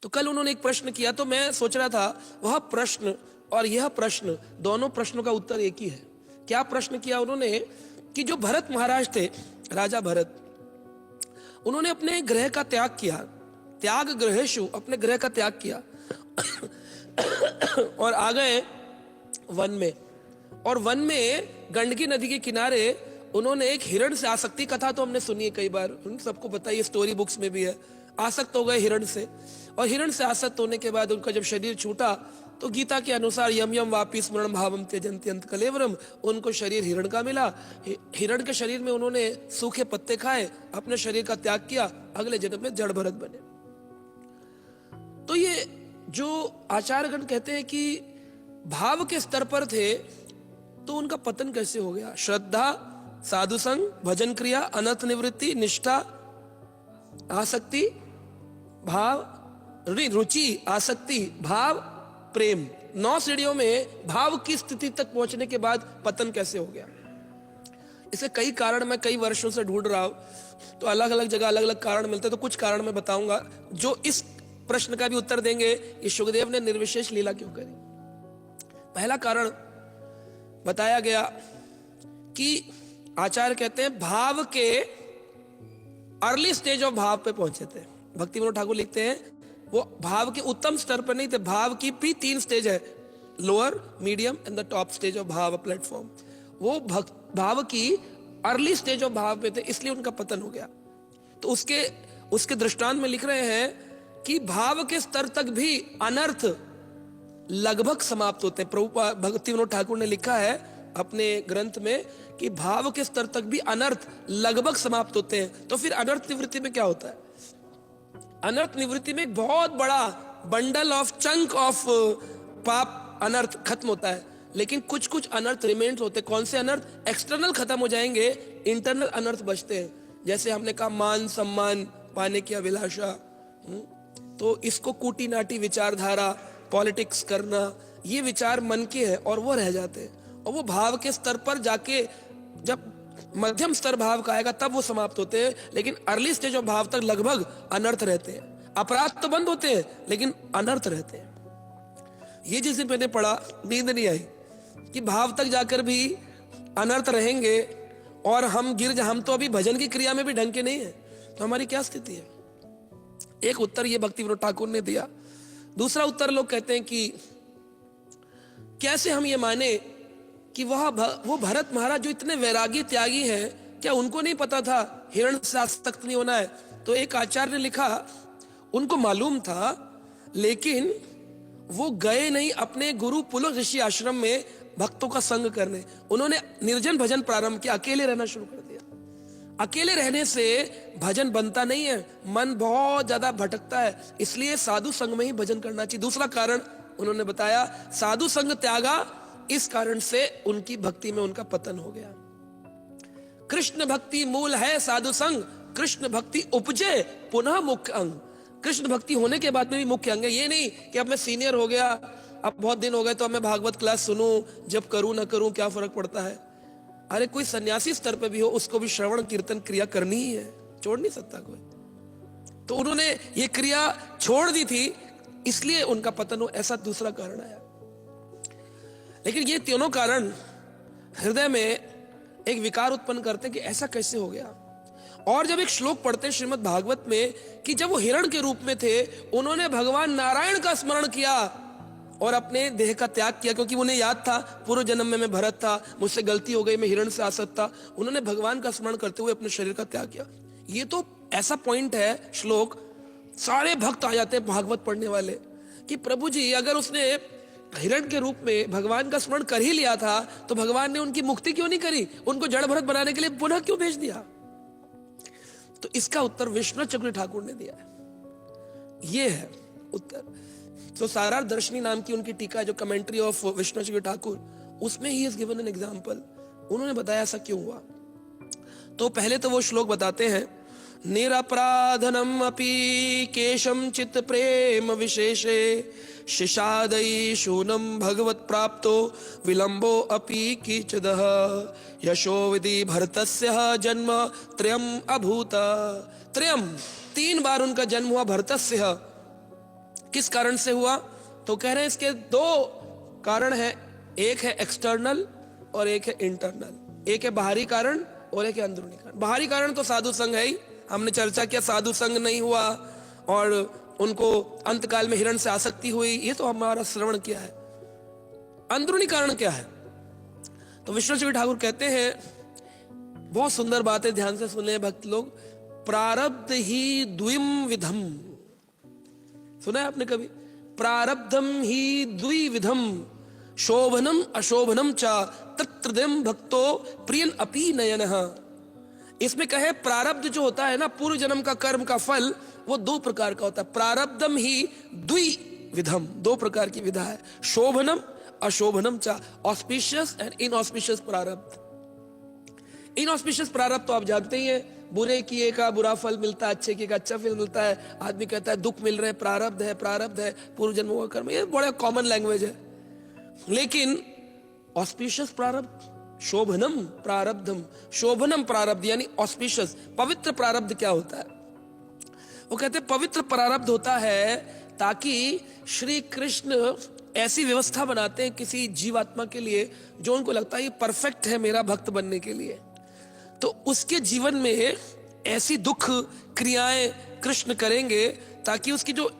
तो कल उन्होंने एक प्रश्न किया, तो मैं सोच रहा था वह प्रश्न और यह प्रश्न, दोनों प्रश्नों का उत्तर एक ही है। क्या प्रश्न किया उन्होंने कि जो भरत महाराज थे, राजा भरत, उन्होंने अपने गृह का त्याग किया, त्याग गृहेषु, अपने गृह का त्याग किया और आ गए वन में। और वन में गंडकी नदी के किनारे उन्होंने एक हिरण से, आसक्ति कथा तो हमने सुनी है कई बार, सबको पता है, स्टोरी बुक्स में भी है। आसक्त हो गए हिरण से, और हिरण से आसक्त होने के बाद उनका जब शरीर छूटा तो गीता के अनुसार यम यम वापि स्मरण भावम त्यजन्ति अंत कलेवरम, उनको शरीर हिरण का मिला। हिरण के शरीर में उन्होंने सूखे पत्ते खाए, अपने शरीर का त्याग किया, अगले जन्म में जड़ भरत बने। तो ये जो आचार्यगण कहते हैं कि भाव के स्तर पर थे, तो उनका पतन कैसे हो गया? श्रद्धा, साधु संग, भजन क्रिया, अनर्थ निवृत्ति, निष्ठा, आसक्ति, भाव, रुचि, आसक्ति, भाव, प्रेम, 9 सीढ़ियों में भाव की स्थिति तक पहुंचने के बाद पतन कैसे हो गया? इसके कई कारण मैं कई वर्षों से ढूंढ रहा हूं, तो अलग अलग जगह अलग अलग कारण मिलते हैं। तो कुछ कारण मैं बताऊंगा जो इस प्रश्न का भी उत्तर देंगे कि शुकदेव ने निर्विशेष लीला क्यों करी। पहला कारण बताया गया कि आचार्य कहते हैं भाव के अर्ली स्टेज ऑफ भाव पे पहुंचे थे। भक्ति विनोद ठाकुर लिखते हैं वो भाव के उत्तम स्तर पर नहीं थे, भाव की भी 3 स्टेज है, lower, medium and the top stage of भाव प्लेटफॉर्म। वो भाव की अर्ली स्टेज ऑफ भाव पे थे, इसलिए उनका पतन हो गया। तो उसके दृष्टांत में लिख रहे हैं कि भाव के स्तर तक भी अनर्थ लगभग समाप्त होते हैं। प्रभुपाद भक्ति विनोद ठाकुर ने लिखा है अपने ग्रंथ में कि भाव के स्तर तक भी अनर्थ लगभग समाप्त होते हैं। तो फिर अनर्थ निवृत्ति में क्या होता है? अनर्थ निवृत्ति में एक बहुत बड़ा बंडल ऑफ चंक ऑफ पाप अनर्थ खत्म होता है, लेकिन कुछ कुछ अनर्थ रिमेन्स होते हैं। कौन से अनर्थ? एक्सटर्नल खत्म हो जाएंगे, इंटरनल अनर्थ बचते हैं। जैसे हमने कहा मान सम्मान पाने की अभिलाषा, तो इसको कूटी नाटी विचारधारा, पॉलिटिक्स करना, ये विचार मन के हैं और वो रह जाते हैं। और वो भाव के स्तर पर जाके जब मध्यम स्तर भाव का आएगा तब वो समाप्त होते हैं, लेकिन अर्ली स्टेज ऑफ भाव तक लगभग अनर्थ रहते हैं। अपराध तो बंद होते हैं लेकिन अनर्थ रहते हैं। ये जिस दिन मैंने पढ़ा नींद नहीं आई कि भाव तक जाकर भी अनर्थ रहेंगे और हम तो अभी भजन की क्रिया में भी ढंग के नहीं है, तो हमारी क्या स्थिति है? एक उत्तर ये भक्ति विनोद ठाकुर ने दिया। दूसरा उत्तर लोग कहते हैं कि कैसे हम ये माने कि वो भरत महाराज जो इतने वैरागी त्यागी हैं, क्या उनको नहीं पता था हिरण से आसक्त नहीं होना है? तो एक आचार्य ने लिखा उनको मालूम था, लेकिन वो गए नहीं अपने गुरु पुलक ऋषि आश्रम में भक्तों का संग करने। उन्होंने निर्जन भजन प्रारंभ किया, अकेले रहना शुरू कर दिया। अकेले रहने से भजन बनता नहीं है, मन बहुत ज्यादा भटकता है, इसलिए साधु संग में ही भजन करना चाहिए। दूसरा कारण उन्होंने बताया, साधु संग त्यागा, इस कारण से उनकी भक्ति में उनका पतन हो गया। कृष्ण भक्ति मूल है साधु संग, कृष्ण भक्ति उपजे पुनः मुख्य अंग। कृष्ण भक्ति होने के बाद में भी मुख्य अंग है। ये नहीं कि अब मैं सीनियर हो गया, अब बहुत दिन हो गए तो अब मैं भागवत क्लास सुनूं, जब करूं ना करूं क्या फर्क पड़ता है। अरे कोई सन्यासी स्तर पे भी हो, उसको भी श्रवण कीर्तन क्रिया करनी ही है, छोड़ नहीं सकता कोई। तो उन्होंने ये क्रिया छोड़ दी थी, इसलिए उनका पतन हो, ऐसा दूसरा कारण आया। लेकिन ये तीनों कारण हृदय में एक विकार उत्पन्न करते हैं कि ऐसा कैसे हो गया। और जब एक श्लोक पढ़ते हैं श्रीमद् भागवत में कि जब वो हिरण के रूप में थे, उन्होंने भगवान नारायण का स्मरण किया और अपने देह का त्याग किया, क्योंकि उन्हें याद था पूर्व जन्म में मैं भरत था, मुझसे गलती हो गई, मैं हिरण से आसक्त था। उन्होंने भगवान का स्मरण करते हुए अपने शरीर का त्याग किया। ये तो ऐसा पॉइंट है, श्लोक सारे भक्त आ जाते हैं भागवत पढ़ने वाले कि प्रभु जी अगर उसने हिरण के रूप में भगवान का स्मरण कर ही लिया था तो भगवान ने उनकी मुक्ति क्यों नहीं करी, उनको जड़ भरत बनाने के लिए पुनः क्यों भेज दिया? तो इसका उत्तर विष्णु चक्र ठाकुर ने दिया है। ये है उत्तर। तो सारार दर्शनी नाम की उनकी टीका, जो कमेंट्री ऑफ विष्णु चक्र ठाकुर, उसमें he is given an example. उन्होंने बताया ऐसा क्यों हुआ। तो पहले तो वो श्लोक बताते हैं, निरपराधनम अपि केशम चित प्रेम विशेषे शिशादयी शूनम भगवत प्राप्तो विलंबो अपि कीचदः यशो विधि भरतस्य जन्म त्रयम अभूत। त्रयम 3 बार उनका जन्म हुआ भरतस्य, किस कारण से हुआ? तो कह रहे हैं इसके दो कारण है, एक है एक्सटर्नल और एक है इंटरनल। एक है बाहरी कारण और एक है अंदरूनी कारण। बाहरी कारण तो साधु संग है ही, हमने चर्चा किया, साधु संग नहीं हुआ और उनको अंतकाल में हिरण से आसक्ति हुई, ये तो हमारा श्रवण किया है। अंदरूनी कारण क्या है? तो विश्वनाथ ठाकुर कहते हैं, बहुत सुंदर बात है, ध्यान से सुने भक्त लोग। प्रारब्ध ही द्विम विधम, सुना है आपने कभी? प्रारब्धम ही द्विविधम शोभनम अशोभनम चा तत्रदम भक्तो प्रियन अपि नयनः। इसमें कहे प्रारब्ध जो होता है ना, पूर्व जन्म का कर्म का फल, वो दो प्रकार का होता है। प्रारब्धम ही द्विविधम, दो प्रकार की विधा है, शोभनम अशोभनम चा, ऑस्पिशियस एंड इनऑस्पिशियस प्रारब्ध। इनऑस्पिशियस प्रारब्ध तो आप जानते ही हैं, बुरे किए का बुरा फल मिलता है, अच्छे किए का अच्छा फल मिलता है। आदमी कहता है दुख मिल रहे, प्रारब्ध है, प्रारब्ध है, पूर्व जन्मों का कर्म, ये बड़ा कॉमन लैंग्वेज है। लेकिन ऑस्पिशियस प्रारब्ध, शोभनम प्रारब्धम, शोभनम प्रारब्ध यानी ऑस्पिशियस पवित्र प्रारब्ध क्या होता है? वो कहते हैं पवित्र प्रारब्ध होता है ताकि श्री कृष्ण ऐसी व्यवस्था बनाते हैं किसी जीवात्मा के लिए जो उनको लगता है ये परफेक्ट है मेरा भक्त बनने के लिए, तो उसके जीवन में ऐसी दुख क्रियाएं कृष्ण करेंगे ताकि उसकी जो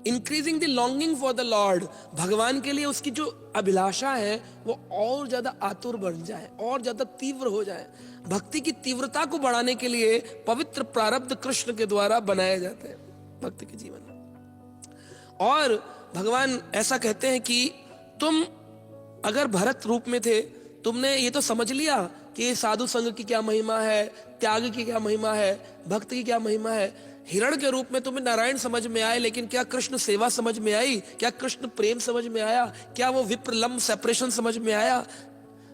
increasing the longing for the Lord, भगवान के लिए उसकी जो अभिलाषा है वो और ज्यादा आतुर बन जाए, और ज्यादा तीव्र हो जाए। भक्ति की तीव्रता को बढ़ाने के लिए पवित्र प्रारब्ध कृष्ण के द्वारा बनाए जाते हैं भक्त के जीवन में। और भगवान ऐसा कहते हैं कि तुम अगर भरत रूप में थे, तुमने ये तो समझ लिया कि साधु संग की क्या महिमा है, त्याग की क्या महिमा है, भक्त की क्या महिमा है। हिरण के रूप में तुम्हें नारायण समझ में आए, लेकिन क्या कृष्ण सेवा समझ में आई? क्या कृष्ण प्रेम समझ में आया? क्या वो विप्रलम्ब सेपरेशन समझ में आया?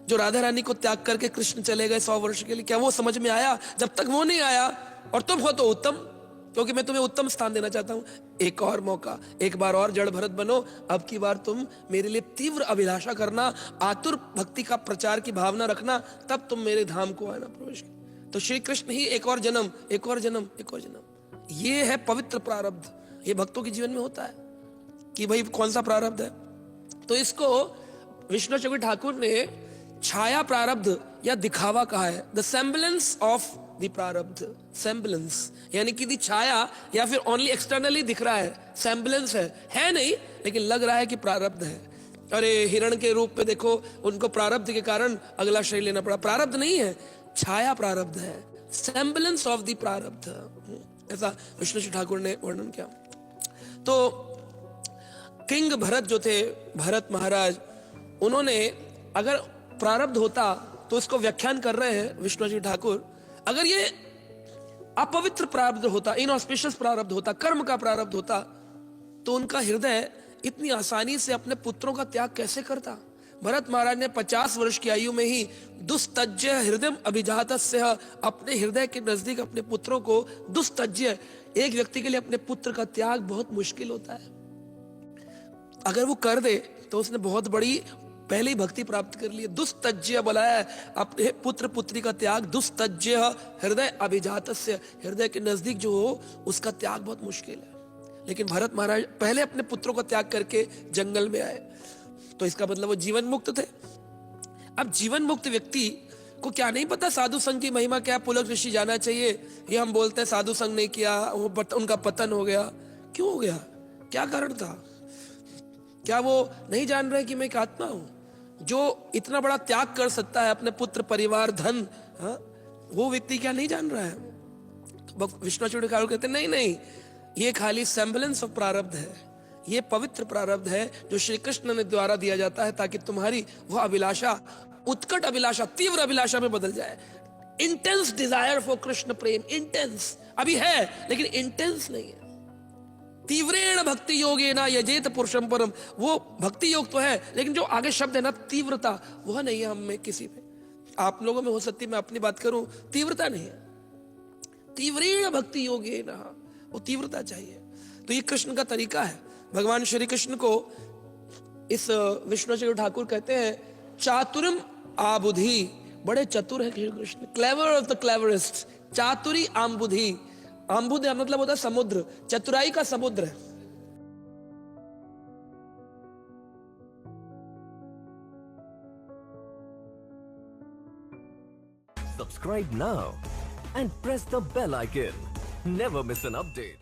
जो राधा रानी को त्याग करके कृष्ण चले गए 100 वर्ष के लिए, क्या वो समझ में आया? जब तक वो नहीं आया, और तुम हो तो उत्तम, क्योंकि मैं तुम्हें उत्तम स्थान देना चाहता हूं। एक और मौका, एक बार और जड़ भरत बनो, अब की बार तुम मेरे लिए तीव्र अभिलाषा करना, आतुर भक्ति का प्रचार की भावना रखना, तब तुम मेरे धाम को आना प्रवेश। तो श्री कृष्ण ही एक और जन्म, एक और जन्म, एक और जन्म, ये है पवित्र प्रारब्ध। ये भक्तों के जीवन में होता है कि भाई कौन सा प्रारब्ध है। तो इसको विश्वनाथ ठाकुर ने छाया प्रारब्ध या दिखावा कहा है, द सेम्बलेंस ऑफ द प्रारब्ध। सेम्बलेंस यानी कि दी छाया, या फिर ओनली एक्सटर्नली दिख रहा है, सेम्बलेंस है नहीं, लेकिन लग रहा है कि प्रारब्ध है। अरे हिरण के रूप में देखो, उनको प्रारब्ध के कारण अगला शरीर लेना पड़ा, प्रारब्ध नहीं है, छाया प्रारब्ध है, सेम्बलेंस ऑफ द प्रारब्ध, ऐसा विष्णु ठाकुर ने वर्णन किया। तो किंग भरत जो थे, भरत महाराज, उन्होंने अगर प्रारब्ध होता तो इसको व्याख्यान कर रहे हैं विष्णु ठाकुर, अगर ये अपवित्र प्रारब्ध होता, इनऑस्पिशियस प्रारब्ध होता, कर्म का प्रारब्ध होता, तो उनका हृदय इतनी आसानी से अपने पुत्रों का त्याग कैसे करता? भरत महाराज ने 50 वर्ष की आयु में ही दुस्तज्य हृदय अभिजातस्य, अपने हृदय के नजदीक अपने पुत्रों को दुस्तज्य, एक व्यक्ति के लिए अपने पुत्र का त्याग बहुत मुश्किल होता है। अगर वो कर दे तो उसने बहुत बड़ी पहले ही भक्ति प्राप्त कर ली। दुस्तज्य बोला है, अपने पुत्र पुत्री का त्याग, दुस्तज्य हृदय अभिजातस्य, हृदय के नजदीक जो हो उसका त्याग बहुत मुश्किल है। लेकिन भरत महाराज पहले अपने पुत्रों का त्याग करके जंगल में आए, तो इसका मतलब वो जीवन मुक्त थे। अब जीवन मुक्त व्यक्ति को क्या नहीं पता साधु संघ की महिमा क्या, पुलक ऋषि जाना चाहिए। ये हम बोलते हैं साधु संघ नहीं किया, उनका पतन हो गया। क्यों हो गया? क्या कारण था? क्या वो नहीं जान रहे कि मैं एक आत्मा हूं जो इतना बड़ा त्याग कर सकता है, अपने पुत्र परिवार धन, हाँ? वो व्यक्ति क्या नहीं जान रहा है? तो विष्णु ठाकुर कहते नहीं नहीं, ये खाली सेम्बलेंस ऑफ प्रारब्ध है, ये पवित्र प्रारब्ध है जो श्री कृष्ण ने द्वारा दिया जाता है ताकि तुम्हारी वह अभिलाषा, उत्कट अभिलाषा, तीव्र अभिलाषा में बदल जाए। Intense desire for Krishna Prem, intense अभी है लेकिन इंटेंस नहीं है। तीव्रेण भक्ति योगे ना यजेत पुरुषम परम, वो भक्ति योग तो है लेकिन जो आगे शब्द है ना तीव्रता, वह नहीं है हम में किसी में। आप लोगों में हो सकती, मैं अपनी बात करूं, तीव्रता नहीं है। तीव्रेण भक्ति योगे ना, वो तीव्रता चाहिए। तो ये कृष्ण का तरीका है। भगवान श्री कृष्ण को इस विष्णु ठाकुर कहते हैं चातुरम आबुधि, बड़े चतुर है Shri Krishna, clever of the cleverest, चातुरी आम्बुधि। आम्बुध मतलब होता है समुद्र, चतुराई का समुद्र है। Subscribe now and press the bell icon. Never miss an update.